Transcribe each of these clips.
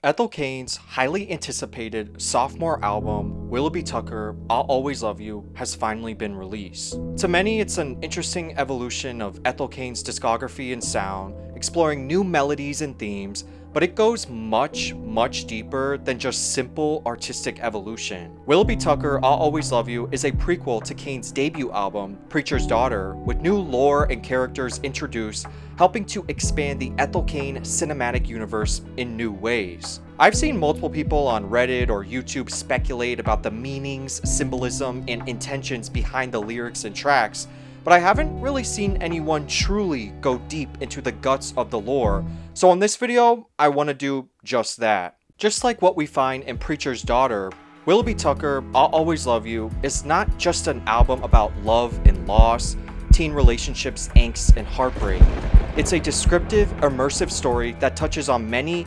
Ethel Cain's highly anticipated sophomore album, Willoughby Tucker, I'll Always Love You, has finally been released. To many, it's an interesting evolution of Ethel Cain's discography and sound, exploring new melodies and themes, but it goes much, much deeper than just simple artistic evolution. Willoughby Tucker, I'll Always Love You is a prequel to Cain's debut album, Preacher's Daughter, with new lore and characters introduced, helping to expand the Ethel Cain cinematic universe in new ways. I've seen multiple people on Reddit or YouTube speculate about the meanings, symbolism, and intentions behind the lyrics and tracks, but I haven't really seen anyone truly go deep into the guts of the lore, so in this video, I want to do just that. Just like what we find in Preacher's Daughter, Willoughby Tucker, I'll Always Love You is not just an album about love and loss, teen relationships, angst, and heartbreak. It's a descriptive, immersive story that touches on many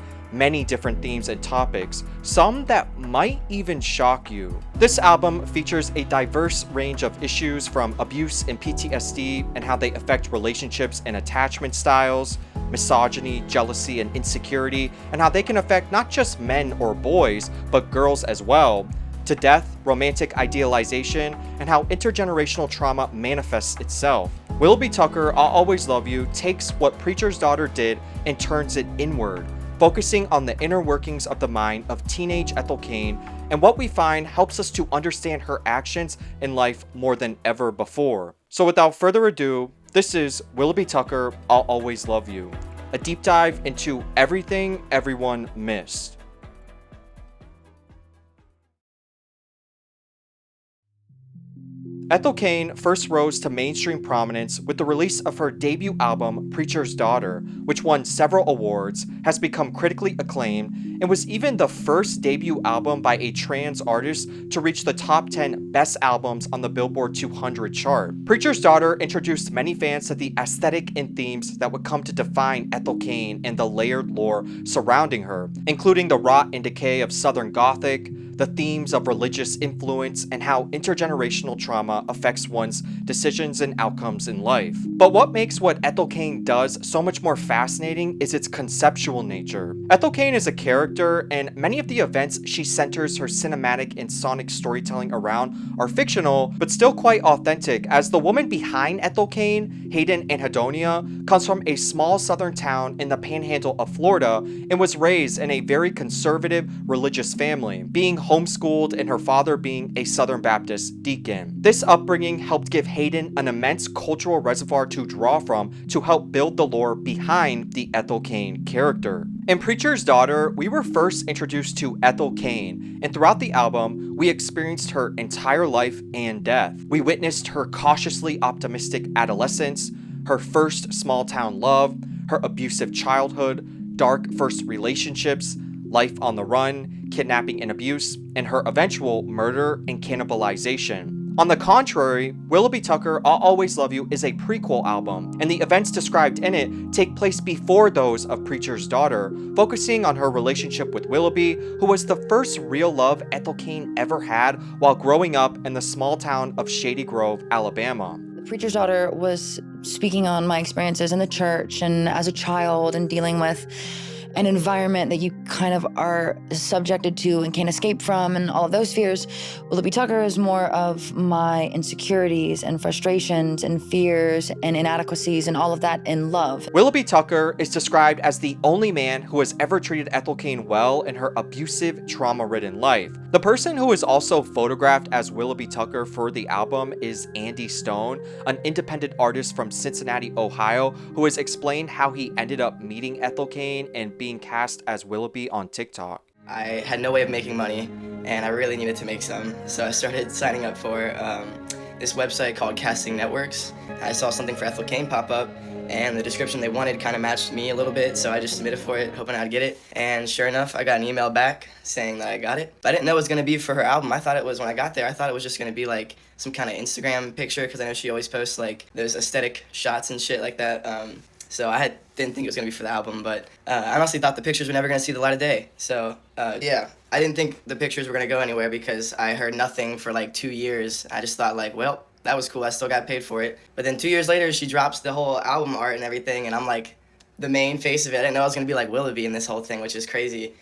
different themes and topics, some that might even shock you. This album features a diverse range of issues from abuse and PTSD and how they affect relationships and attachment styles, misogyny, jealousy, and insecurity, and how they can affect not just men or boys, but girls as well, to death, romantic idealization, and how intergenerational trauma manifests itself. Willoughby Tucker, I'll Always Love You takes what Preacher's Daughter did and turns it inward, focusing on the inner workings of the mind of teenage Ethel Cain, and what we find helps us to understand her actions in life more than ever before. So without further ado, this is Willoughby Tucker, I'll Always Love You, a deep dive into everything everyone missed. Ethel Cain first rose to mainstream prominence with the release of her debut album, Preacher's Daughter, which won several awards, has become critically acclaimed, and was even the first debut album by a trans artist to reach the top 10 best albums on the Billboard 200 chart. Preacher's Daughter introduced many fans to the aesthetic and themes that would come to define Ethel Cain and the layered lore surrounding her, including the rot and decay of Southern Gothic, the themes of religious influence, and how intergenerational trauma affects one's decisions and outcomes in life. But what makes what Ethel Cain does so much more fascinating is its conceptual nature. Ethel Cain is a character, and many of the events she centers her cinematic and sonic storytelling around are fictional, but still quite authentic, as the woman behind Ethel Cain, Hayden Anhedonia, comes from a small southern town in the panhandle of Florida and was raised in a very conservative religious family, being homeschooled and her father being a Southern Baptist deacon. This upbringing helped give Hayden an immense cultural reservoir to draw from to help build the lore behind the Ethel Cain character. In Preacher's Daughter, we were first introduced to Ethel Cain, and throughout the album, we experienced her entire life and death. We witnessed her cautiously optimistic adolescence, her first small-town love, her abusive childhood, dark first relationships, life on the run, kidnapping and abuse, and her eventual murder and cannibalization. On the contrary, Willoughby Tucker, I'll Always Love You is a prequel album, and the events described in it take place before those of Preacher's Daughter, focusing on her relationship with Willoughby, who was the first real love Ethel Cain ever had while growing up in the small town of Shady Grove, Alabama. Preacher's Daughter was speaking on my experiences in the church and as a child and dealing with an environment that you kind of are subjected to and can't escape from and all of those fears. Willoughby Tucker is more of my insecurities and frustrations and fears and inadequacies and all of that in love. Willoughby Tucker is described as the only man who has ever treated Ethel Cain well in her abusive, trauma-ridden life. The person who is also photographed as Willoughby Tucker for the album is Andy Stone, an independent artist from Cincinnati, Ohio, who has explained how he ended up meeting Ethel Cain and being cast as Willoughby on TikTok. I had no way of making money, and I really needed to make some, so I started signing up for this website called Casting Networks. I saw something for Ethel Cain pop up, and the description they wanted kind of matched me a little bit, so I just submitted for it, hoping I'd get it. And sure enough, I got an email back saying that I got it. But I didn't know it was going to be for her album. I thought it was, when I got there, I thought it was just going to be like some kind of Instagram picture, because I know she always posts like those aesthetic shots and shit like that. So I didn't think it was going to be for the album, but I honestly thought the pictures were never going to see the light of day. So yeah, I didn't think the pictures were going to go anywhere because I heard nothing for like 2 years. I just thought like, well, that was cool. I still got paid for it. But then 2 years later, she drops the whole album art and everything, and I'm like the main face of it. I didn't know I was going to be like Willoughby in this whole thing, which is crazy.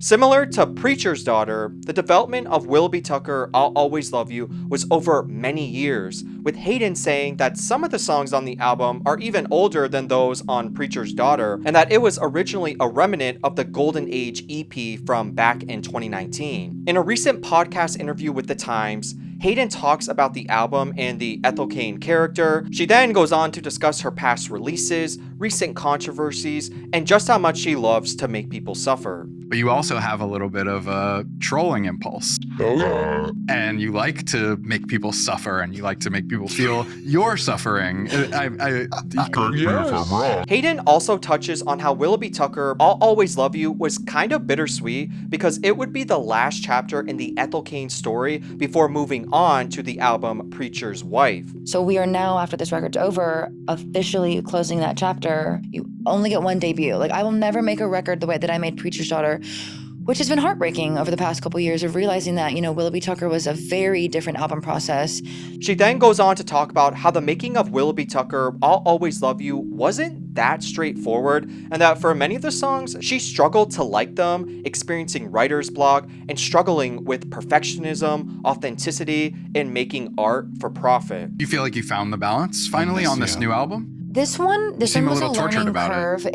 Similar to Preacher's Daughter, the development of Willoughby Tucker, I'll Always Love You was over many years, with Hayden saying that some of the songs on the album are even older than those on Preacher's Daughter, and that it was originally a remnant of the Golden Age EP from back in 2019. In a recent podcast interview with The Times, Hayden talks about the album and the Ethel Cain character. She then goes on to discuss her past releases, recent controversies, and just how much she loves to make people suffer. But you also have a little bit of a trolling impulse. Oh, yeah. And you like to make people suffer, and you like to make people feel your suffering. Correct me if I'm wrong. Hayden also touches on how Willoughby Tucker, I'll Always Love You was kind of bittersweet because it would be the last chapter in the Ethel Cain story before moving on to the album Preacher's Wife. So we are now, after this record's over, officially closing that chapter. You only get one debut. Like, I will never make a record the way that I made Preacher's Daughter, which has been heartbreaking over the past couple years of realizing that, Willoughby Tucker was a very different album process. She then goes on to talk about how the making of Willoughby Tucker, I'll Always Love You wasn't that straightforward, and that for many of the songs, she struggled to like them, experiencing writer's block, and struggling with perfectionism, authenticity, and making art for profit. You feel like you found the balance finally on this new album? This one was seem a a little tortured learning about curve.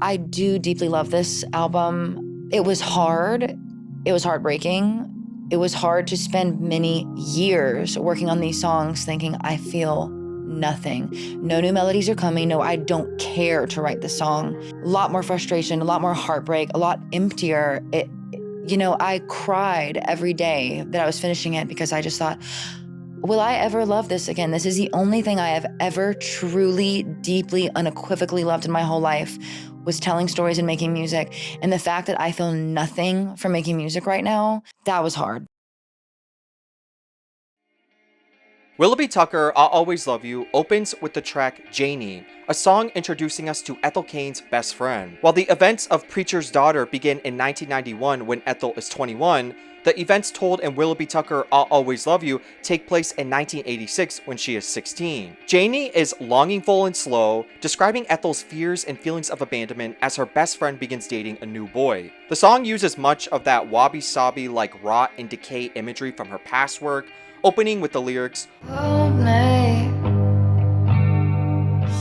I do deeply love this album. It was hard. It was heartbreaking. It was hard to spend many years working on these songs thinking, I feel nothing. No new melodies are coming. No, I don't care to write the song. A lot more frustration, a lot more heartbreak, a lot emptier. I cried every day that I was finishing it because I just thought, will I ever love this again? This is the only thing I have ever truly, deeply, unequivocally loved in my whole life, was telling stories and making music. And the fact that I feel nothing from making music right now, that was hard. Willoughby Tucker, I'll Always Love You opens with the track Janie, a song introducing us to Ethel Cain's best friend. While the events of Preacher's Daughter begin in 1991 when Ethel is 21, the events told in Willoughby Tucker, I'll Always Love You take place in 1986 when she is 16. Janie is longingful and slow, describing Ethel's fears and feelings of abandonment as her best friend begins dating a new boy. The song uses much of that wabi-sabi like rot and decay imagery from her past work, opening with the lyrics, Hold me,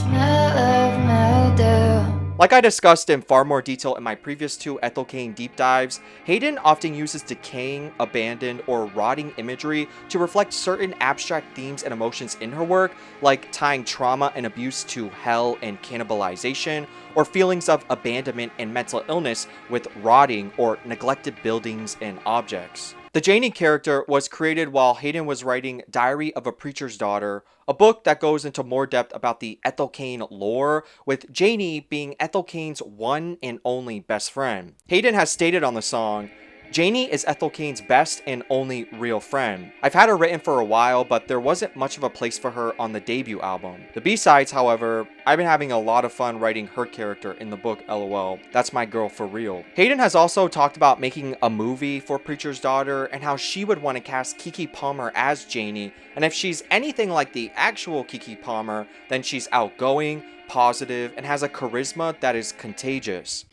smell of mildew. Like I discussed in far more detail in my previous two Ethel Cain deep dives, Hayden often uses decaying, abandoned, or rotting imagery to reflect certain abstract themes and emotions in her work, like tying trauma and abuse to hell and cannibalization, or feelings of abandonment and mental illness with rotting or neglected buildings and objects. The Janie character was created while Hayden was writing Diary of a Preacher's Daughter, a book that goes into more depth about the Ethel Cain lore, with Janie being Ethel Cain's one and only best friend. Hayden has stated on the song, Janie is Ethel Cain's best and only real friend. I've had her written for a while, but there wasn't much of a place for her on the debut album. The B-sides, however, I've been having a lot of fun writing her character in the book, LOL. That's my girl for real. Hayden has also talked about making a movie for Preacher's Daughter and how she would want to cast KeKe Palmer as Janie, and if she's anything like the actual KeKe Palmer, then she's outgoing, positive, and has a charisma that is contagious.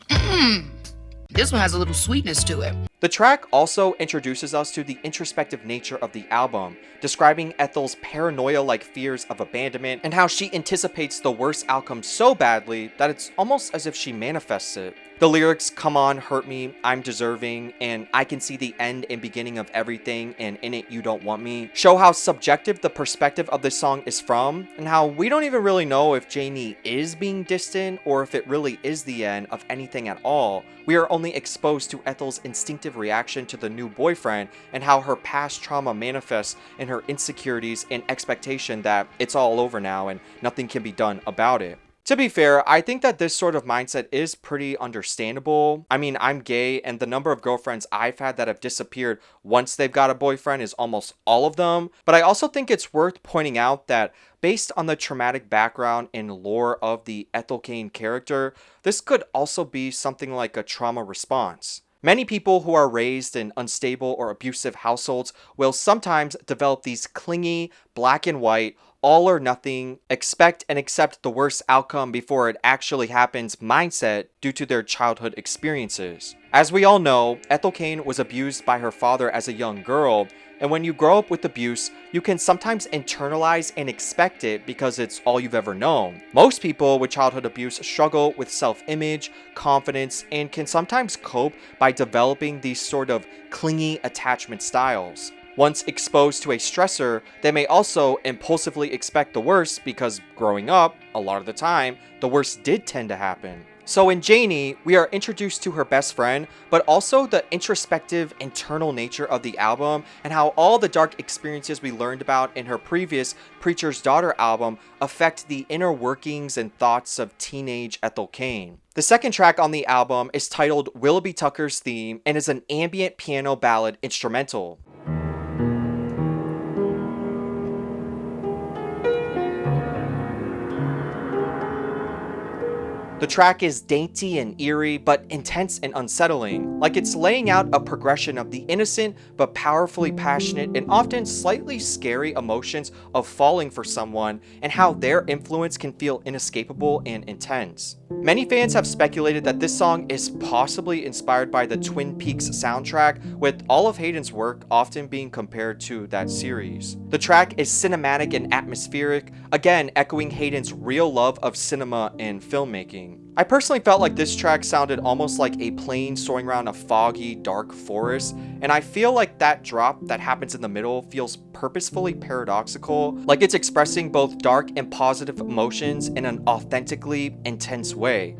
This one has a little sweetness to it. The track also introduces us to the introspective nature of the album, describing Ethel's paranoia-like fears of abandonment and how she anticipates the worst outcome so badly that it's almost as if she manifests it. The lyrics, come on, hurt me, I'm deserving, and I can see the end and beginning of everything, and in it you don't want me, show how subjective the perspective of this song is from, and how we don't even really know if Janie is being distant or if it really is the end of anything at all. We are only exposed to Ethel's instinctive reaction to the new boyfriend and how her past trauma manifests in her insecurities and expectation that it's all over now and nothing can be done about it. To be fair, I think that this sort of mindset is pretty understandable. I mean, I'm gay, and the number of girlfriends I've had that have disappeared once they've got a boyfriend is almost all of them. But I also think it's worth pointing out that based on the traumatic background and lore of the Ethel Cain character, this could also be something like a trauma response. Many people who are raised in unstable or abusive households will sometimes develop these clingy, black and white, all or nothing, expect and accept the worst outcome before it actually happens mindset due to their childhood experiences. As we all know, Ethel Cain was abused by her father as a young girl, and when you grow up with abuse, you can sometimes internalize and expect it because it's all you've ever known. Most people with childhood abuse struggle with self-image, confidence, and can sometimes cope by developing these sort of clingy attachment styles. Once exposed to a stressor, they may also impulsively expect the worst because growing up, a lot of the time, the worst did tend to happen. So in Janie, we are introduced to her best friend, but also the introspective, internal nature of the album and how all the dark experiences we learned about in her previous Preacher's Daughter album affect the inner workings and thoughts of teenage Ethel Cain. The second track on the album is titled Willoughby Tucker's Theme and is an ambient piano ballad instrumental. The track is dainty and eerie, but intense and unsettling, like it's laying out a progression of the innocent but powerfully passionate and often slightly scary emotions of falling for someone and how their influence can feel inescapable and intense. Many fans have speculated that this song is possibly inspired by the Twin Peaks soundtrack, with all of Hayden's work often being compared to that series. The track is cinematic and atmospheric, again echoing Hayden's real love of cinema and filmmaking. I personally felt like this track sounded almost like a plane soaring around a foggy, dark forest, and I feel like that drop that happens in the middle feels purposefully paradoxical, like it's expressing both dark and positive emotions in an authentically intense way.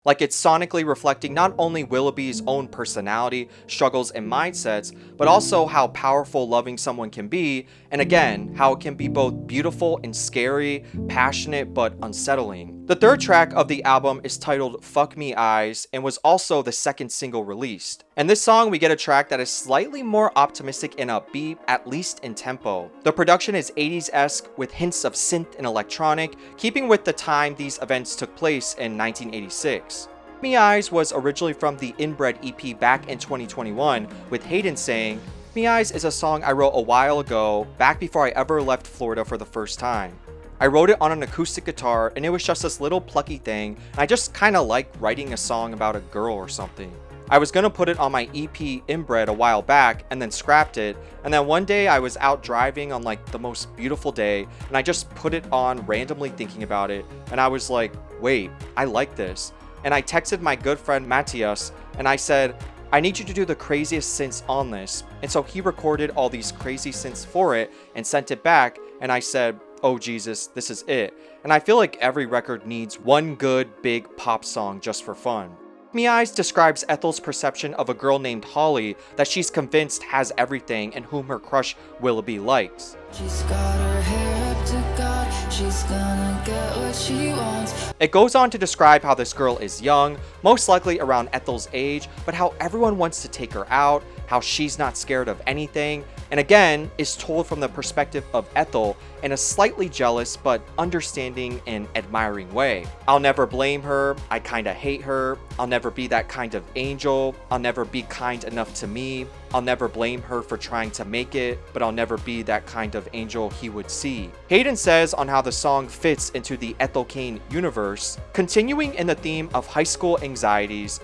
Like it's sonically reflecting not only Willoughby's own personality, struggles, and mindsets, but also how powerful loving someone can be, and again, how it can be both beautiful and scary, passionate but unsettling. The third track of the album is titled Fuck Me Eyes and was also the second single released. In this song, we get a track that is slightly more optimistic and upbeat, at least in tempo. The production is 80s-esque with hints of synth and electronic, keeping with the time these events took place in 1986. Me Eyes was originally from the Inbred EP back in 2021, with Hayden saying, Me Eyes is a song I wrote a while ago, back before I ever left Florida for the first time. I wrote it on an acoustic guitar and it was just this little plucky thing, and I just kinda like writing a song about a girl or something. I was gonna put it on my EP Inbred a while back and then scrapped it, and then one day I was out driving on like the most beautiful day and I just put it on randomly thinking about it, and I was like, wait, I like this. And I texted my good friend Matthias and I said, I need you to do the craziest synths on this. And so he recorded all these crazy synths for it and sent it back, and I said, oh Jesus, this is it. And I feel like every record needs one good big pop song just for fun. Me Eyes describes Ethel's perception of a girl named Holly that she's convinced has everything and whom her crush Willoughby likes. She's got her hair up to God, she's gonna get what she wants. It goes on to describe how this girl is young, most likely around Ethel's age, but how everyone wants to take her out, how she's not scared of anything, and again, is told from the perspective of Ethel in a slightly jealous but understanding and admiring way. I'll never blame her, I kinda hate her, I'll never be that kind of angel, I'll never be kind enough to me, I'll never blame her for trying to make it, but I'll never be that kind of angel he would see. Hayden says on how the song fits into the Ethel Cain universe, continuing in the theme of high school anxieties,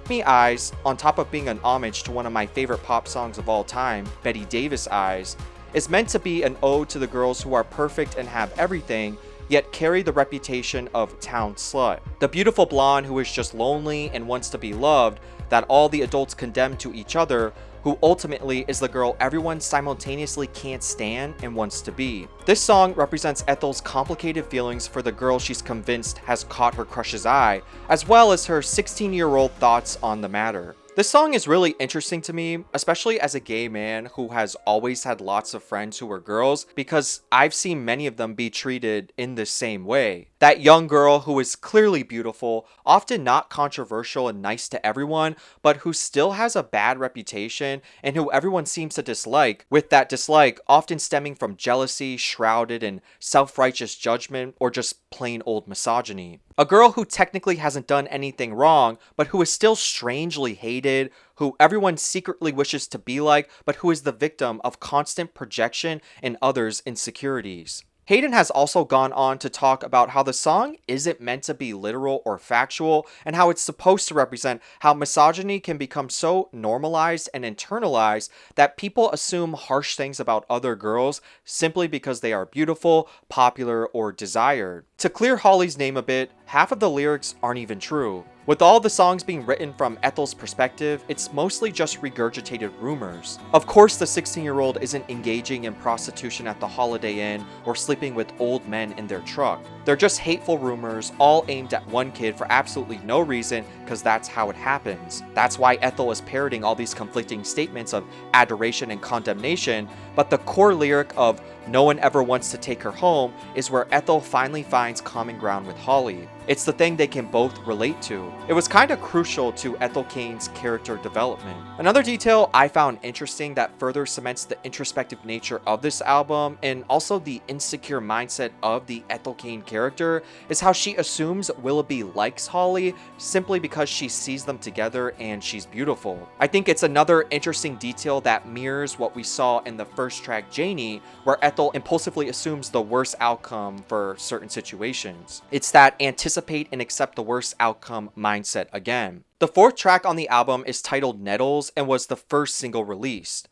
Me Eyes, on top of being an homage to one of my favorite pop songs of all time, Betty Davis Eyes, is meant to be an ode to the girls who are perfect and have everything, yet carry the reputation of town slut. The beautiful blonde who is just lonely and wants to be loved, that all the adults condemn to each other, who ultimately is the girl everyone simultaneously can't stand and wants to be. This song represents Ethel's complicated feelings for the girl she's convinced has caught her crush's eye, as well as her 16-year-old thoughts on the matter. This song is really interesting to me, especially as a gay man who has always had lots of friends who were girls, because I've seen many of them be treated in the same way. That young girl who is clearly beautiful, often not controversial and nice to everyone, but who still has a bad reputation and who everyone seems to dislike, with that dislike often stemming from jealousy shrouded in self-righteous judgment or just plain old misogyny. A girl who technically hasn't done anything wrong, but who is still strangely hated, who everyone secretly wishes to be like, but who is the victim of constant projection and others' insecurities. Hayden has also gone on to talk about how the song isn't meant to be literal or factual, and how it's supposed to represent how misogyny can become so normalized and internalized that people assume harsh things about other girls simply because they are beautiful, popular, or desired. To clear Holly's name a bit, half of the lyrics aren't even true. With all the songs being written from Ethel's perspective, it's mostly just regurgitated rumors. Of course, the 16-year-old isn't engaging in prostitution at the Holiday Inn or sleeping with old men in their truck. They're just hateful rumors, all aimed at one kid for absolutely no reason, because that's how it happens. That's why Ethel is parroting all these conflicting statements of adoration and condemnation, but the core lyric of "no one ever wants to take her home" is where Ethel finally finds common ground with Holly. It's the thing they can both relate to. It was kinda crucial to Ethel Cain's character development. Another detail I found interesting that further cements the introspective nature of this album, and also the insecure mindset of the Ethel Cain character, is how she assumes Willoughby likes Holly simply because she sees them together and she's beautiful. I think it's another interesting detail that mirrors what we saw in the first track, Janie, where Ethel impulsively assumes the worst outcome for certain situations. It's that anticipate and accept the worst outcome mindset again. The fourth track on the album is titled Nettles and was the first single released.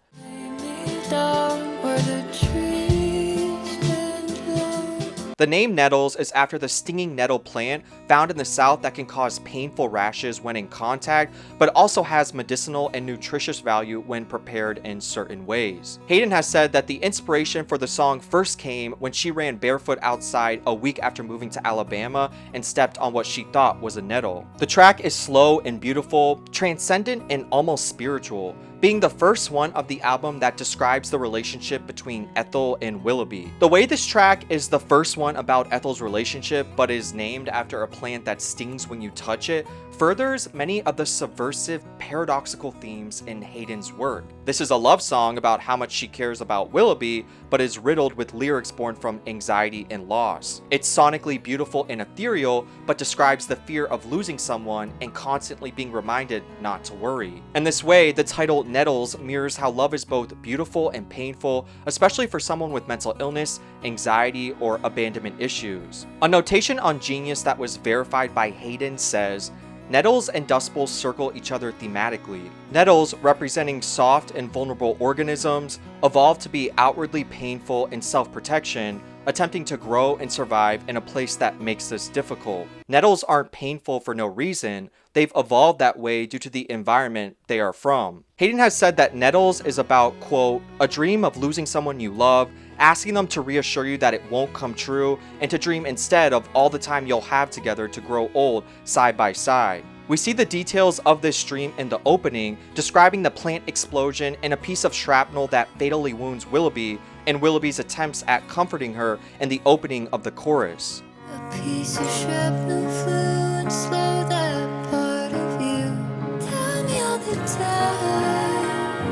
The name Nettles is after the stinging nettle plant found in the South that can cause painful rashes when in contact, but also has medicinal and nutritious value when prepared in certain ways. Hayden has said that the inspiration for the song first came when she ran barefoot outside a week after moving to Alabama and stepped on what she thought was a nettle. The track is slow and beautiful, transcendent and almost spiritual, being the first one of the album that describes the relationship between Ethel and Willoughby. The way this track is the first one about Ethel's relationship but is named after a plant that stings when you touch it furthers many of the subversive, paradoxical themes in Hayden's work. This is a love song about how much she cares about Willoughby, but is riddled with lyrics born from anxiety and loss. It's sonically beautiful and ethereal, but describes the fear of losing someone and constantly being reminded not to worry. In this way, the title Nettles mirrors how love is both beautiful and painful, especially for someone with mental illness, anxiety, or abandonment issues. A notation on Genius that was verified by Hayden says, "Nettles and Dust Bowls circle each other thematically. Nettles, representing soft and vulnerable organisms, evolved to be outwardly painful and self-protection, attempting to grow and survive in a place that makes this difficult. Nettles aren't painful for no reason, they've evolved that way due to the environment they are from." Hayden has said that Nettles is about, quote, "a dream of losing someone you love, asking them to reassure you that it won't come true, and to dream instead of all the time you'll have together to grow old side by side." We see the details of this dream in the opening, describing the plant explosion and a piece of shrapnel that fatally wounds Willoughby, and Willoughby's attempts at comforting her in the opening of the chorus. A piece of shrapnel flew and slowed that part of you. Tell me all the time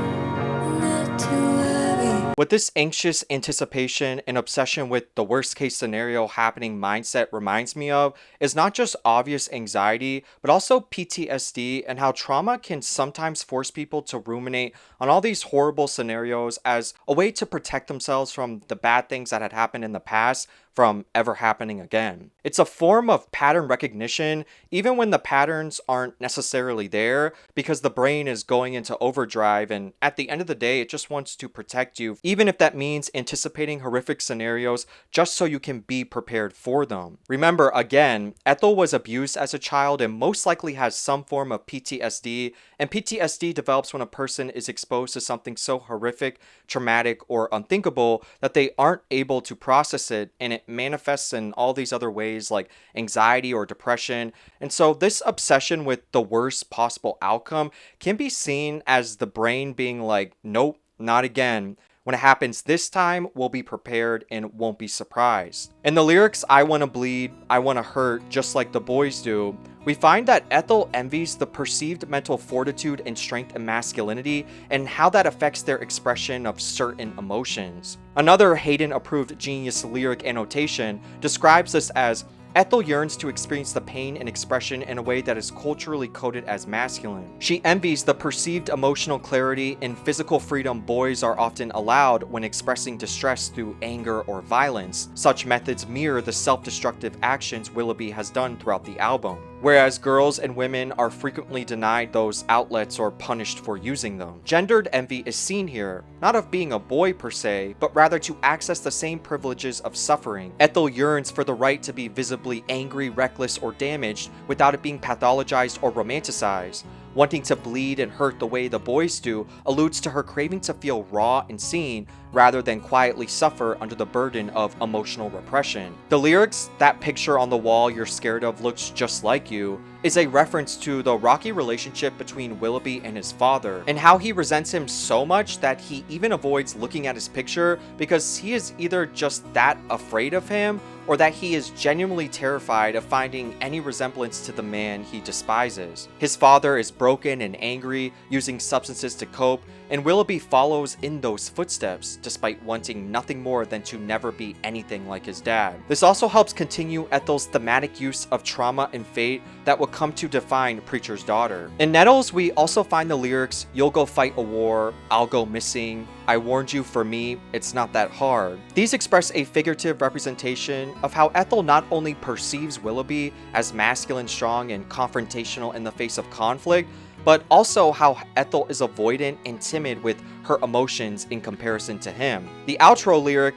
not to worry. What this anxious anticipation and obsession with the worst case scenario happening mindset reminds me of is not just obvious anxiety, but also PTSD, and how trauma can sometimes force people to ruminate on all these horrible scenarios as a way to protect themselves from the bad things that had happened in the past from ever happening again. It's a form of pattern recognition, even when the patterns aren't necessarily there, because the brain is going into overdrive, and at the end of the day, it just wants to protect you, even if that means anticipating horrific scenarios just so you can be prepared for them. Remember, again, Ethel was abused as a child and most likely has some form of PTSD, and PTSD develops when a person is exposed to something so horrific, traumatic, or unthinkable that they aren't able to process it, and it manifests in all these other ways like anxiety or depression. And so this obsession with the worst possible outcome can be seen as the brain being like, nope, not again. When it happens this time, we'll be prepared and won't be surprised. In the lyrics, "I wanna bleed, I wanna hurt, just like the boys do," we find that Ethel envies the perceived mental fortitude and strength in masculinity and how that affects their expression of certain emotions. Another Hayden-approved Genius lyric annotation describes this as, Ethel yearns to experience the pain and expression in a way that is culturally coded as masculine. She envies the perceived emotional clarity and physical freedom boys are often allowed when expressing distress through anger or violence. Such methods mirror the self-destructive actions Willoughby has done throughout the album, whereas girls and women are frequently denied those outlets or punished for using them. Gendered envy is seen here, not of being a boy per se, but rather to access the same privileges of suffering. Ethel yearns for the right to be visibly angry, reckless, or damaged without it being pathologized or romanticized. Wanting to bleed and hurt the way the boys do alludes to her craving to feel raw and seen rather than quietly suffer under the burden of emotional repression. The lyrics, "That picture on the wall you're scared of looks just like you," is a reference to the rocky relationship between Willoughby and his father, and how he resents him so much that he even avoids looking at his picture because he is either just that afraid of him or that he is genuinely terrified of finding any resemblance to the man he despises. His father is broken and angry, using substances to cope, and Willoughby follows in those footsteps, despite wanting nothing more than to never be anything like his dad. This also helps continue Ethel's thematic use of trauma and fate that will come to define Preacher's Daughter. In Nettles, we also find the lyrics, "You'll go fight a war, I'll go missing, I warned you, for me, it's not that hard." These express a figurative representation of how Ethel not only perceives Willoughby as masculine, strong, and confrontational in the face of conflict, but also how Ethel is avoidant and timid with her emotions in comparison to him. The outro lyric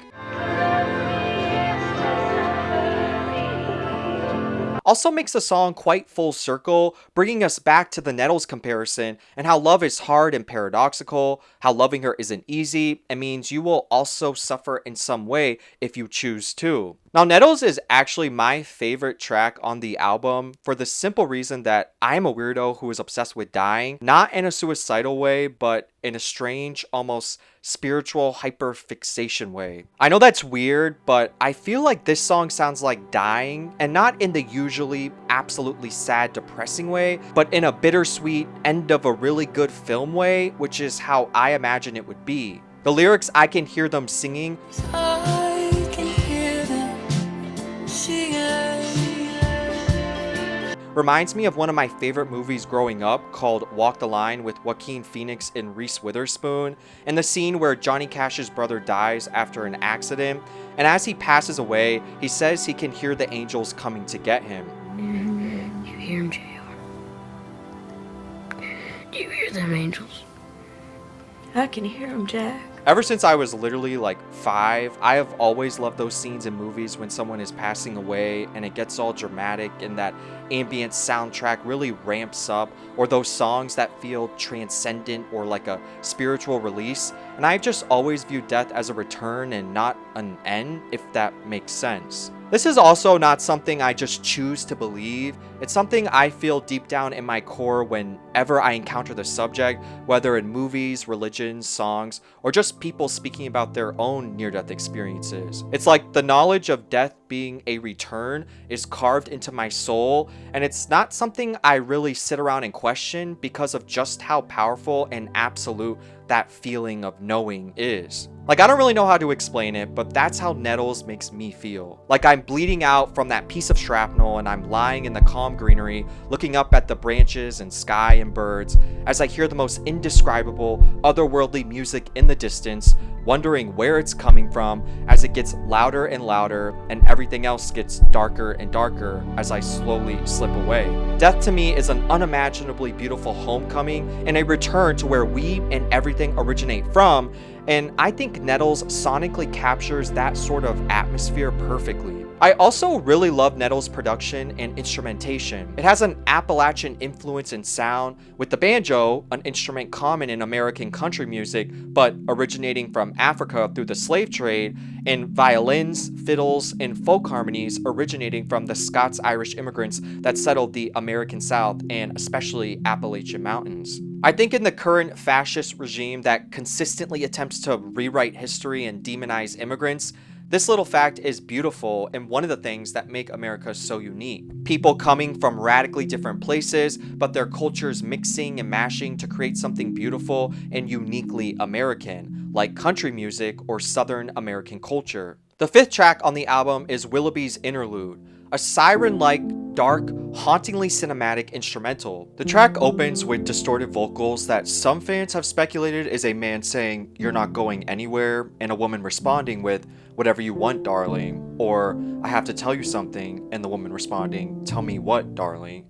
also makes the song quite full circle, bringing us back to the Nettles comparison and how love is hard and paradoxical, how loving her isn't easy, and means you will also suffer in some way if you choose to. Now, Nettles is actually my favorite track on the album for the simple reason that I'm a weirdo who is obsessed with dying, not in a suicidal way, but in a strange, almost spiritual hyperfixation way. I know that's weird, but I feel like this song sounds like dying, and not in the usually absolutely sad, depressing way, but in a bittersweet, end of a really good film way, which is how I imagine it would be. The lyrics, I can hear them singing, I can hear them singing. reminds me of one of my favorite movies growing up called Walk the Line with Joaquin Phoenix and Reese Witherspoon, and the scene where Johnny Cash's brother dies after an accident, and as he passes away, he says he can hear the angels coming to get him. You hear him, JR? Do you hear them angels? I can hear him, Jack. Ever since I was literally like 5, I have always loved those scenes in movies when someone is passing away and it gets all dramatic and that ambient soundtrack really ramps up, or those songs that feel transcendent or like a spiritual release. And I've just always viewed death as a return and not an end, if that makes sense. This is also not something I just choose to believe. It's something I feel deep down in my core whenever I encounter the subject, whether in movies, religions, songs, or just people speaking about their own near-death experiences. It's like the knowledge of death being a return is carved into my soul, and it's not something I really sit around and question because of just how powerful and absolute that feeling of knowing is. Like, I don't really know how to explain it, but that's how Nettles makes me feel. Like I'm bleeding out from that piece of shrapnel and I'm lying in the calm greenery, looking up at the branches and sky and birds as I hear the most indescribable, otherworldly music in the distance, wondering where it's coming from as it gets louder and louder and everything else gets darker and darker as I slowly slip away. Death to me is an unimaginably beautiful homecoming and a return to where we and everything originate from, and I think Nettles sonically captures that sort of atmosphere perfectly. I also really love Nettles' production and instrumentation. It has an Appalachian influence in sound, with the banjo, an instrument common in American country music, but originating from Africa through the slave trade, and violins, fiddles, and folk harmonies originating from the Scots-Irish immigrants that settled the American South and especially Appalachian Mountains. I think in the current fascist regime that consistently attempts to rewrite history and demonize immigrants, this little fact is beautiful and one of the things that make America so unique. People coming from radically different places, but their cultures mixing and mashing to create something beautiful and uniquely American, like country music or Southern American culture. The fifth track on the album is Willoughby's Interlude, a siren-like, dark, hauntingly cinematic instrumental. The track opens with distorted vocals that some fans have speculated is a man saying, "You're not going anywhere," and a woman responding with, "Whatever you want, darling," or "I have to tell you something," and the woman responding, "Tell me what, darling."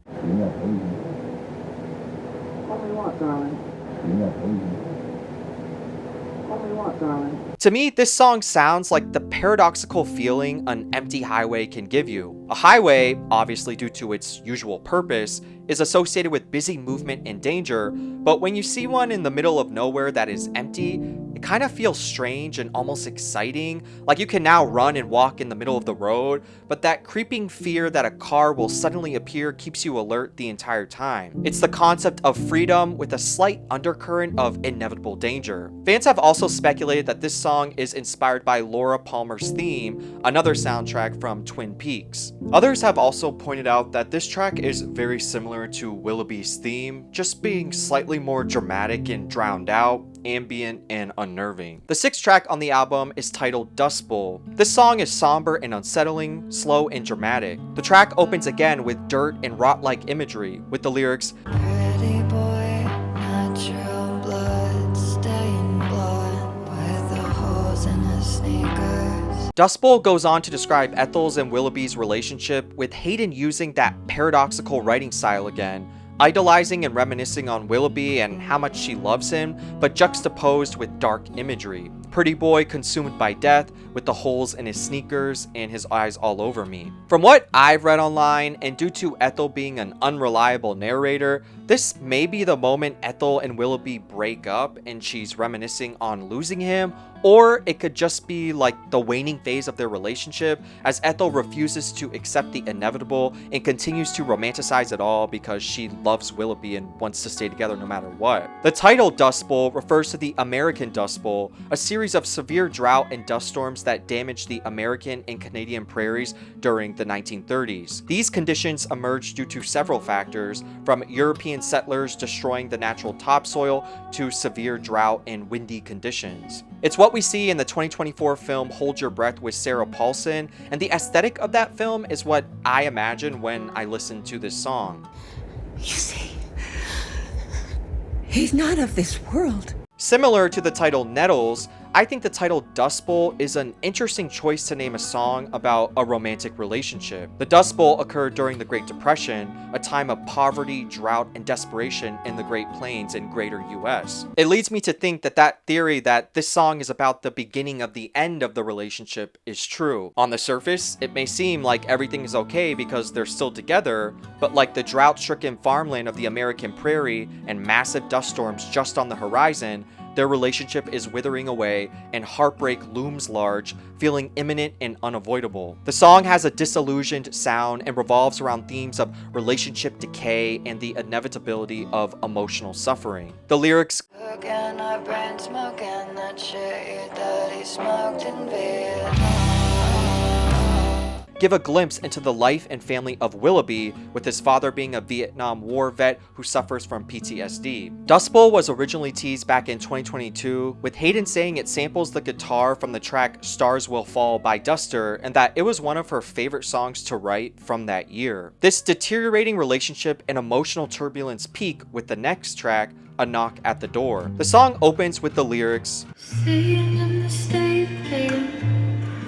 To me, this song sounds like the paradoxical feeling an empty highway can give you. A highway, obviously due to its usual purpose, is associated with busy movement and danger, but when you see one in the middle of nowhere that is empty, it kind of feels strange and almost exciting, like you can now run and walk in the middle of the road, but that creeping fear that a car will suddenly appear keeps you alert the entire time. It's the concept of freedom with a slight undercurrent of inevitable danger. Fans have also speculated that this song is inspired by Laura Palmer's theme, another soundtrack from Twin Peaks. Others have also pointed out that this track is very similar to Willoughby's theme, just being slightly more dramatic and drowned out, ambient, and unnerving. The sixth track on the album is titled Dust Bowl. This song is somber and unsettling, slow and dramatic. The track opens again with dirt and rot-like imagery, with the lyrics, Pretty boy, natural blood, stained blood, with the holes in his sneakers. Dust Bowl goes on to describe Ethel's and Willoughby's relationship, with Hayden using that paradoxical writing style again, idolizing and reminiscing on Willoughby and how much she loves him, but juxtaposed with dark imagery. Pretty boy consumed by death, with the holes in his sneakers and his eyes all over me. From what I've read online, and due to Ethel being an unreliable narrator, this may be the moment Ethel and Willoughby break up and she's reminiscing on losing him, or it could just be like the waning phase of their relationship as Ethel refuses to accept the inevitable and continues to romanticize it all because she loves Willoughby and wants to stay together no matter what. The title Dust Bowl refers to the American Dust Bowl, a series of severe drought and dust storms that damaged the American and Canadian prairies during the 1930s. These conditions emerged due to several factors, from European settlers destroying the natural topsoil to severe drought and windy conditions. It's what we see in the 2024 film Hold Your Breath with Sarah Paulson, and the aesthetic of that film is what I imagine when I listen to this song. You see, he's not of this world. Similar to the title Nettles, I think the title Dust Bowl is an interesting choice to name a song about a romantic relationship. The Dust Bowl occurred during the Great Depression, a time of poverty, drought, and desperation in the Great Plains and greater US. It leads me to think that that theory that this song is about the beginning of the end of the relationship is true. On the surface, it may seem like everything is okay because they're still together, but like the drought-stricken farmland of the American prairie and massive dust storms just on the horizon, their relationship is withering away and heartbreak looms large, feeling imminent and unavoidable. The song has a disillusioned sound and revolves around themes of relationship decay and the inevitability of emotional suffering. The lyrics Again, our brain smoking that shit that he smoked in Vietnam. give a glimpse into the life and family of Willoughby, with his father being a Vietnam War vet who suffers from PTSD. Dust Bowl was originally teased back in 2022, with Hayden saying it samples the guitar from the track Stars Will Fall by Duster, and that it was one of her favorite songs to write from that year. This deteriorating relationship and emotional turbulence peak with the next track, A Knock at the Door. The song opens with the lyrics, Sitting in the state playing,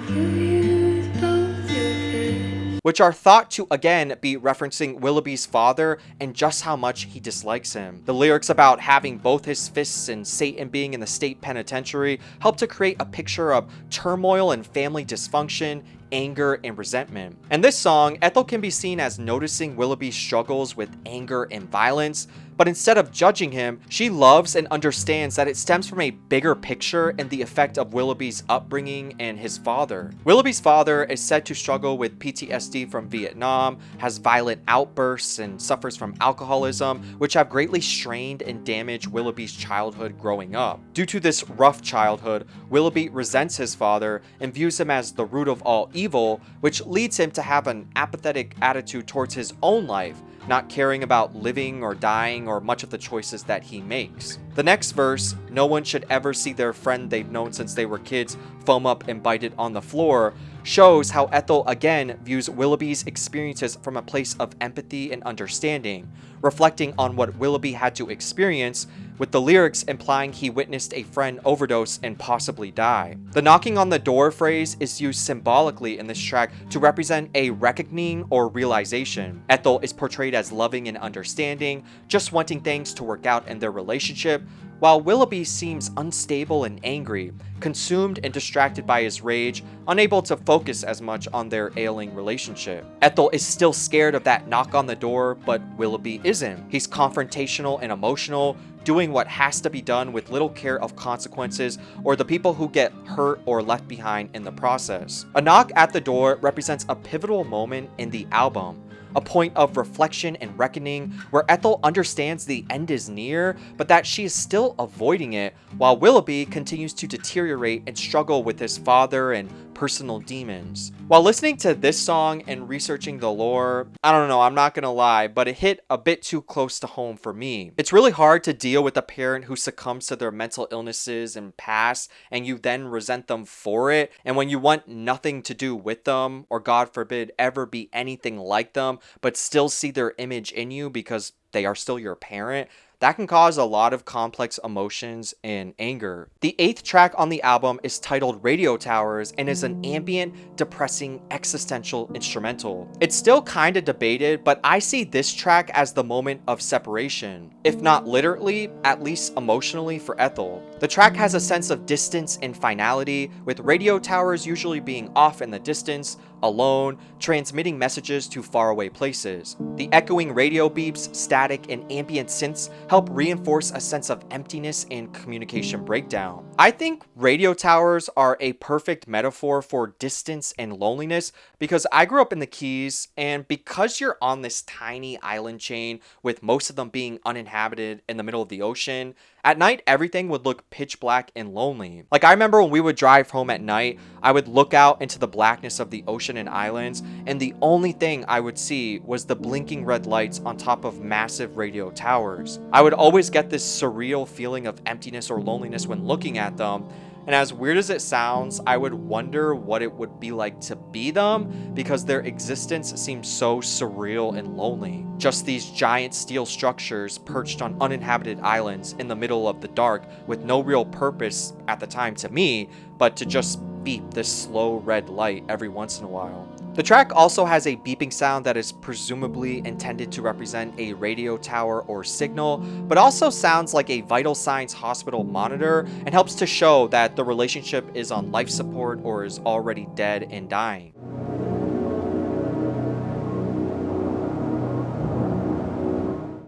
you use both your fists. which are thought to again be referencing Willoughby's father and just how much he dislikes him. The lyrics about having both his fists and Satan being in the state penitentiary help to create a picture of turmoil and family dysfunction, anger, and resentment. And this song, Ethel can be seen as noticing Willoughby's struggles with anger and violence, but instead of judging him, she loves and understands that it stems from a bigger picture and the effect of Willoughby's upbringing and his father. Willoughby's father is said to struggle with PTSD from Vietnam, has violent outbursts, and suffers from alcoholism, which have greatly strained and damaged Willoughby's childhood growing up. Due to this rough childhood, Willoughby resents his father and views him as the root of all evil, which leads him to have an apathetic attitude towards his own life, not caring about living or dying or much of the choices that he makes. The next verse, no one should ever see their friend they've known since they were kids foam up and bite it on the floor, shows how Ethel again views Willoughby's experiences from a place of empathy and understanding, reflecting on what Willoughby had to experience, with the lyrics implying he witnessed a friend overdose and possibly die. The knocking on the door phrase is used symbolically in this track to represent a reckoning or realization. Ethel is portrayed as loving and understanding, just wanting things to work out in their relationship, while Willoughby seems unstable and angry, consumed and distracted by his rage, unable to focus as much on their ailing relationship. Ethel is still scared of that knock on the door, but Willoughby isn't. He's confrontational and emotional, doing what has to be done with little care of consequences or the people who get hurt or left behind in the process. A knock at the door represents a pivotal moment in the album, a point of reflection and reckoning where Ethel understands the end is near, but that she is still avoiding it, while Willoughby continues to deteriorate and struggle with his father and personal demons. While listening to this song and researching the lore, I don't know, I'm not gonna lie, but it hit a bit too close to home for me. It's really hard to deal with a parent who succumbs to their mental illnesses and pass, and you then resent them for it, and when you want nothing to do with them, or God forbid ever be anything like them, but still see their image in you because they are still your parent, that can cause a lot of complex emotions and anger. The 8th track on the album is titled Radio Towers and is an ambient, depressing, existential instrumental. It's still kinda debated, but I see this track as the moment of separation. If not literally, at least emotionally for Ethel. The track has a sense of distance and finality, with Radio Towers usually being off in the distance, alone, transmitting messages to faraway places. The echoing radio beeps, static, and ambient synths help reinforce a sense of emptiness and communication breakdown. I think radio towers are a perfect metaphor for distance and loneliness because I grew up in the Keys, and because you're on this tiny island chain with most of them being uninhabited in the middle of the ocean, at night everything would look pitch black and lonely. Like, I remember when we would drive home at night, I would look out into the blackness of the ocean and islands, and the only thing I would see was the blinking red lights on top of massive radio towers. I would always get this surreal feeling of emptiness or loneliness when looking at them, and as weird as it sounds, I would wonder what it would be like to be them because their existence seems so surreal and lonely. Just these giant steel structures perched on uninhabited islands in the middle of the dark with no real purpose at the time to me, but to just beep this slow red light every once in a while. The track also has a beeping sound that is presumably intended to represent a radio tower or signal, but also sounds like a vital signs hospital monitor and helps to show that the relationship is on life support or is already dead and dying.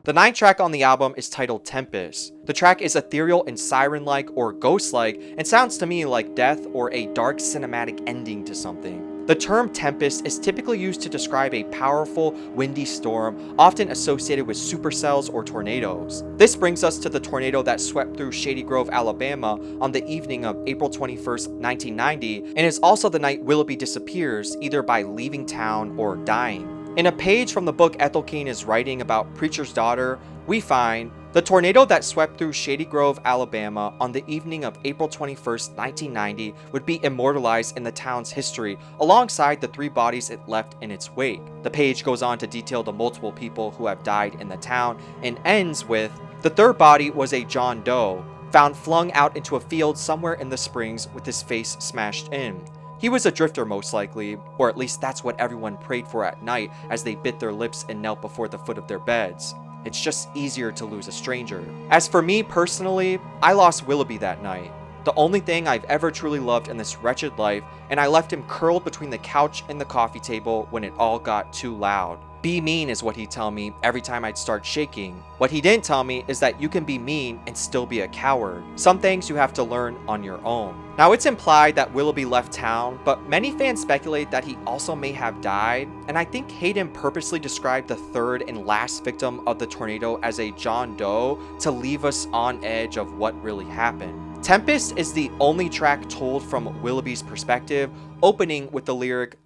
The 9th track on the album is titled Tempest. The track is ethereal and siren-like or ghost-like and sounds to me like death or a dark cinematic ending to something. The term tempest is typically used to describe a powerful, windy storm, often associated with supercells or tornadoes. This brings us to the tornado that swept through Shady Grove, Alabama on the evening of April 21st, 1990, and is also the night Willoughby disappears, either by leaving town or dying. In a page from the book Ethel Cain is writing about Preacher's Daughter, we find the tornado that swept through Shady Grove, Alabama on the evening of April 21st, 1990 would be immortalized in the town's history alongside the 3 bodies it left in its wake. The page goes on to detail the multiple people who have died in the town and ends with, the 3rd body was a John Doe, found flung out into a field somewhere in the Springs with his face smashed in. He was a drifter most likely, or at least that's what everyone prayed for at night as they bit their lips and knelt before the foot of their beds. It's just easier to lose a stranger. As for me personally, I lost Willoughby that night. The only thing I've ever truly loved in this wretched life, and I left him curled between the couch and the coffee table when it all got too loud. Be mean is what he'd tell me every time I'd start shaking. What he didn't tell me is that you can be mean and still be a coward. Some things you have to learn on your own. Now, it's implied that Willoughby left town, but many fans speculate that he also may have died, and I think Hayden purposely described the 3rd and last victim of the tornado as a John Doe to leave us on edge of what really happened. Tempest is the only track told from Willoughby's perspective, opening with the lyric,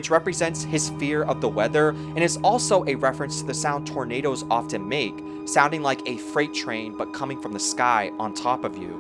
which represents his fear of the weather and is also a reference to the sound tornadoes often make, sounding like a freight train but coming from the sky on top of you.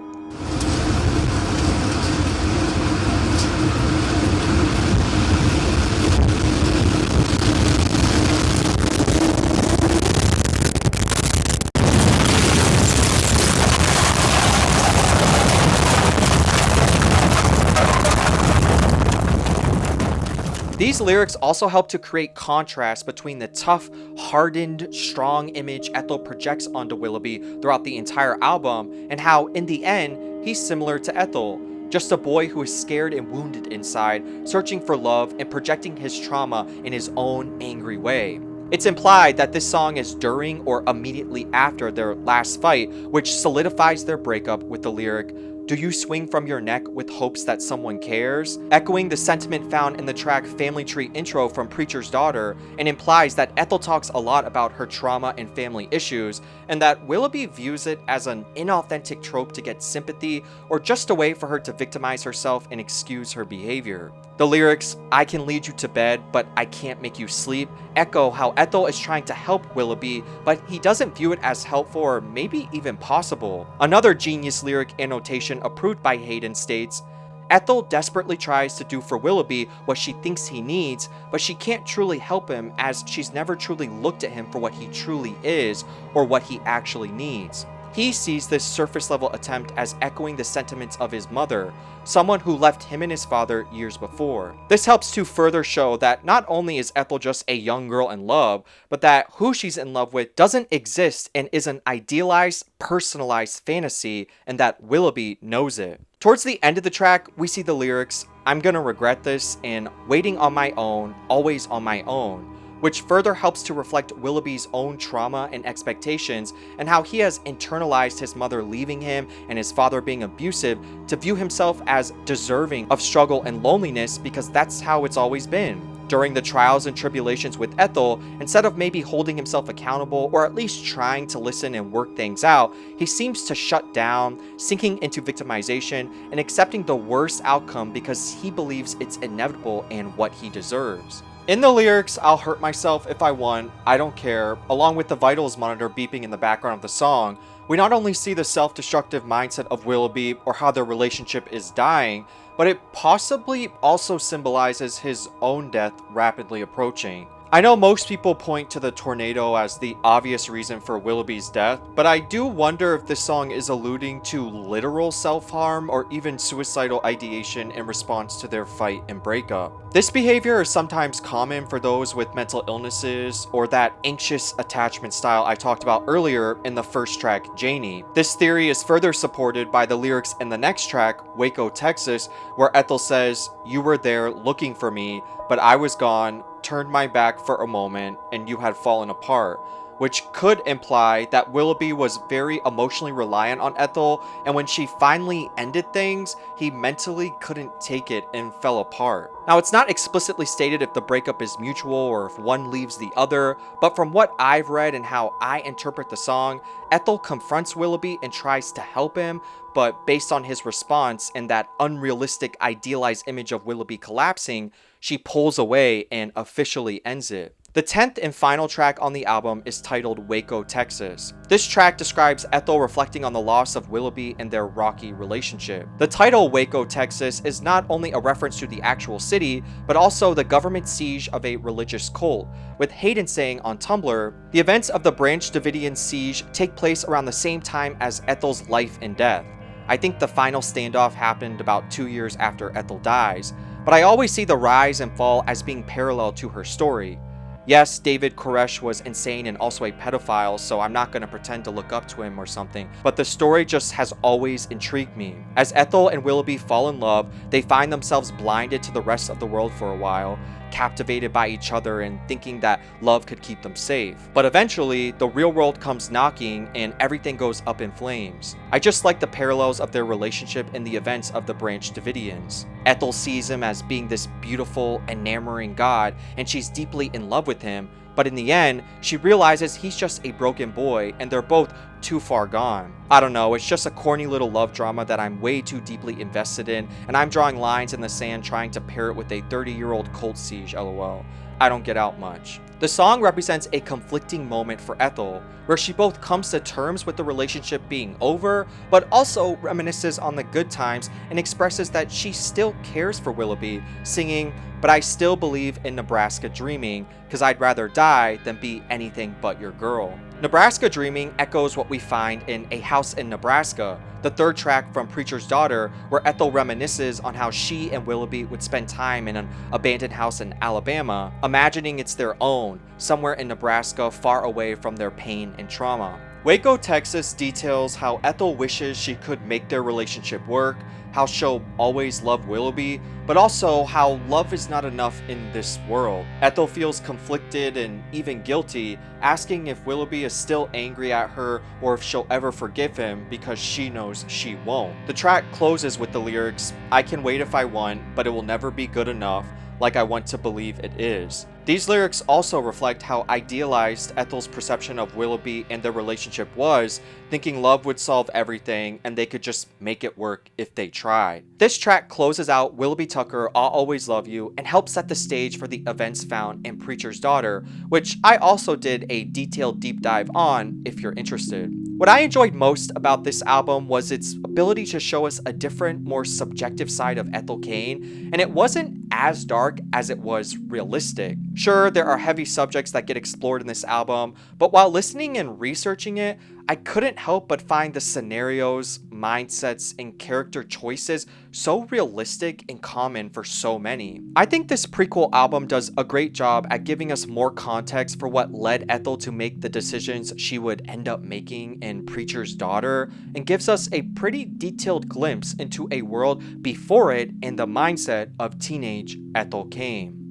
These lyrics also help to create contrast between the tough, hardened, strong image Ethel projects onto Willoughby throughout the entire album, and how, in the end, he's similar to Ethel, just a boy who is scared and wounded inside, searching for love and projecting his trauma in his own angry way. It's implied that this song is during or immediately after their last fight, which solidifies their breakup with the lyric, "Do you swing from your neck with hopes that someone cares?" echoing the sentiment found in the track Family Tree intro from Preacher's Daughter, and implies that Ethel talks a lot about her trauma and family issues, and that Willoughby views it as an inauthentic trope to get sympathy or just a way for her to victimize herself and excuse her behavior. The lyrics, "I can lead you to bed, but I can't make you sleep," echo how Ethel is trying to help Willoughby, but he doesn't view it as helpful or maybe even possible. Another genius lyric annotation approved by Hayden states, "Ethel desperately tries to do for Willoughby what she thinks he needs, but she can't truly help him as she's never truly looked at him for what he truly is or what he actually needs." He sees this surface level attempt as echoing the sentiments of his mother, someone who left him and his father years before. This helps to further show that not only is Ethel just a young girl in love, but that who she's in love with doesn't exist and is an idealized, personalized fantasy, and that Willoughby knows it. Towards the end of the track, we see the lyrics, "I'm gonna regret this," and "Waiting on my own, always on my own," which further helps to reflect Willoughby's own trauma and expectations and how he has internalized his mother leaving him and his father being abusive to view himself as deserving of struggle and loneliness because that's how it's always been. During the trials and tribulations with Ethel, instead of maybe holding himself accountable or at least trying to listen and work things out, he seems to shut down, sinking into victimization and accepting the worst outcome because he believes it's inevitable and what he deserves. In the lyrics, "I'll hurt myself if I want, I don't care," along with the vitals monitor beeping in the background of the song, we not only see the self-destructive mindset of Willoughby or how their relationship is dying, but it possibly also symbolizes his own death rapidly approaching. I know most people point to the tornado as the obvious reason for Willoughby's death, but I do wonder if this song is alluding to literal self-harm or even suicidal ideation in response to their fight and breakup. This behavior is sometimes common for those with mental illnesses or that anxious attachment style I talked about earlier in the first track, Janie. This theory is further supported by the lyrics in the next track, Waco, Texas, where Ethel says, "You were there looking for me, but I was gone, turned my back for a moment, and you had fallen apart," which could imply that Willoughby was very emotionally reliant on Ethel, and when she finally ended things, he mentally couldn't take it and fell apart. Now, it's not explicitly stated if the breakup is mutual or if one leaves the other, but from what I've read and how I interpret the song, Ethel confronts Willoughby and tries to help him, but based on his response and that unrealistic idealized image of Willoughby collapsing, she pulls away and officially ends it. The 10th and final track on the album is titled Waco, Texas. This track describes Ethel reflecting on the loss of Willoughby and their rocky relationship. The title Waco, Texas is not only a reference to the actual city, but also the government siege of a religious cult, with Hayden saying on Tumblr, "The events of the Branch Davidian siege take place around the same time as Ethel's life and death. I think the final standoff happened about 2 years after Ethel dies, but I always see the rise and fall as being parallel to her story. Yes, David Koresh was insane and also a pedophile, so I'm not going to pretend to look up to him or something, but the story just has always intrigued me. As Ethel and Willoughby fall in love, they find themselves blinded to the rest of the world for a while, captivated by each other and thinking that love could keep them safe. But eventually, the real world comes knocking and everything goes up in flames. I just like the parallels of their relationship in the events of the Branch Davidians. Ethel sees him as being this beautiful, enamoring god, and she's deeply in love with him, but in the end, she realizes he's just a broken boy and they're both too far gone. I don't know, it's just a corny little love drama that I'm way too deeply invested in, and I'm drawing lines in the sand trying to pair it with a 30-year-old cult siege, lol. I don't get out much. The song represents a conflicting moment for Ethel, where she both comes to terms with the relationship being over, but also reminisces on the good times and expresses that she still cares for Willoughby, singing, "But I still believe in Nebraska dreaming, 'cause I'd rather die than be anything but your girl." Nebraska Dreaming echoes what we find in A House in Nebraska, the third track from Preacher's Daughter, where Ethel reminisces on how she and Willoughby would spend time in an abandoned house in Alabama, imagining it's their own, somewhere in Nebraska far away from their pain and trauma. Waco, Texas details how Ethel wishes she could make their relationship work, how she'll always love Willoughby, but also how love is not enough in this world. Ethel feels conflicted and even guilty, asking if Willoughby is still angry at her or if she'll ever forgive him because she knows she won't. The track closes with the lyrics, "I can wait if I want, but it will never be good enough, like I want to believe it is." These lyrics also reflect how idealized Ethel's perception of Willoughby and their relationship was, thinking love would solve everything and they could just make it work if they tried. This track closes out Willoughby Tucker, "I'll Always Love You," and helps set the stage for the events found in Preacher's Daughter, which I also did a detailed deep dive on if you're interested. What I enjoyed most about this album was its ability to show us a different, more subjective side of Ethel Cain, and it wasn't as dark as it was realistic. Sure, there are heavy subjects that get explored in this album, but while listening and researching it, I couldn't help but find the scenarios, mindsets, and character choices so realistic and common for so many. I think this prequel album does a great job at giving us more context for what led Ethel to make the decisions she would end up making in Preacher's Daughter, and gives us a pretty detailed glimpse into a world before it and the mindset of teenage Ethel Cain.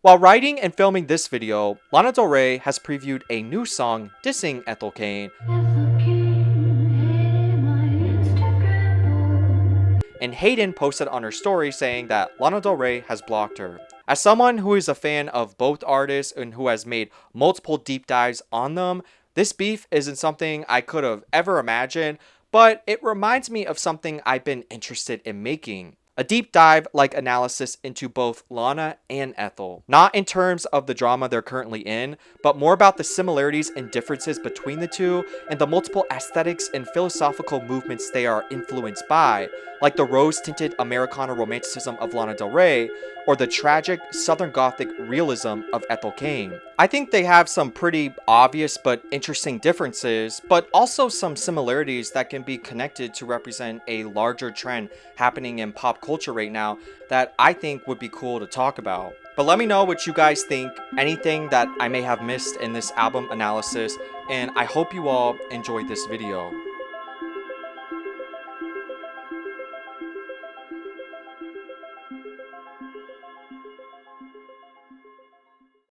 While writing and filming this video, Lana Del Rey has previewed a new song dissing Ethel Cain, and Hayden posted on her story saying that Lana Del Rey has blocked her. As someone who is a fan of both artists and who has made multiple deep dives on them, this beef isn't something I could have ever imagined, but it reminds me of something I've been interested in making. A deep dive like analysis into both Lana and Ethel. Not in terms of the drama they're currently in, but more about the similarities and differences between the two and the multiple aesthetics and philosophical movements they are influenced by, like the rose-tinted Americana romanticism of Lana Del Rey or the tragic Southern Gothic realism of Ethel Cain. I think they have some pretty obvious but interesting differences, but also some similarities that can be connected to represent a larger trend happening in pop culture right now that I think would be cool to talk about. But let me know what you guys think, anything that I may have missed in this album analysis, and I hope you all enjoyed this video.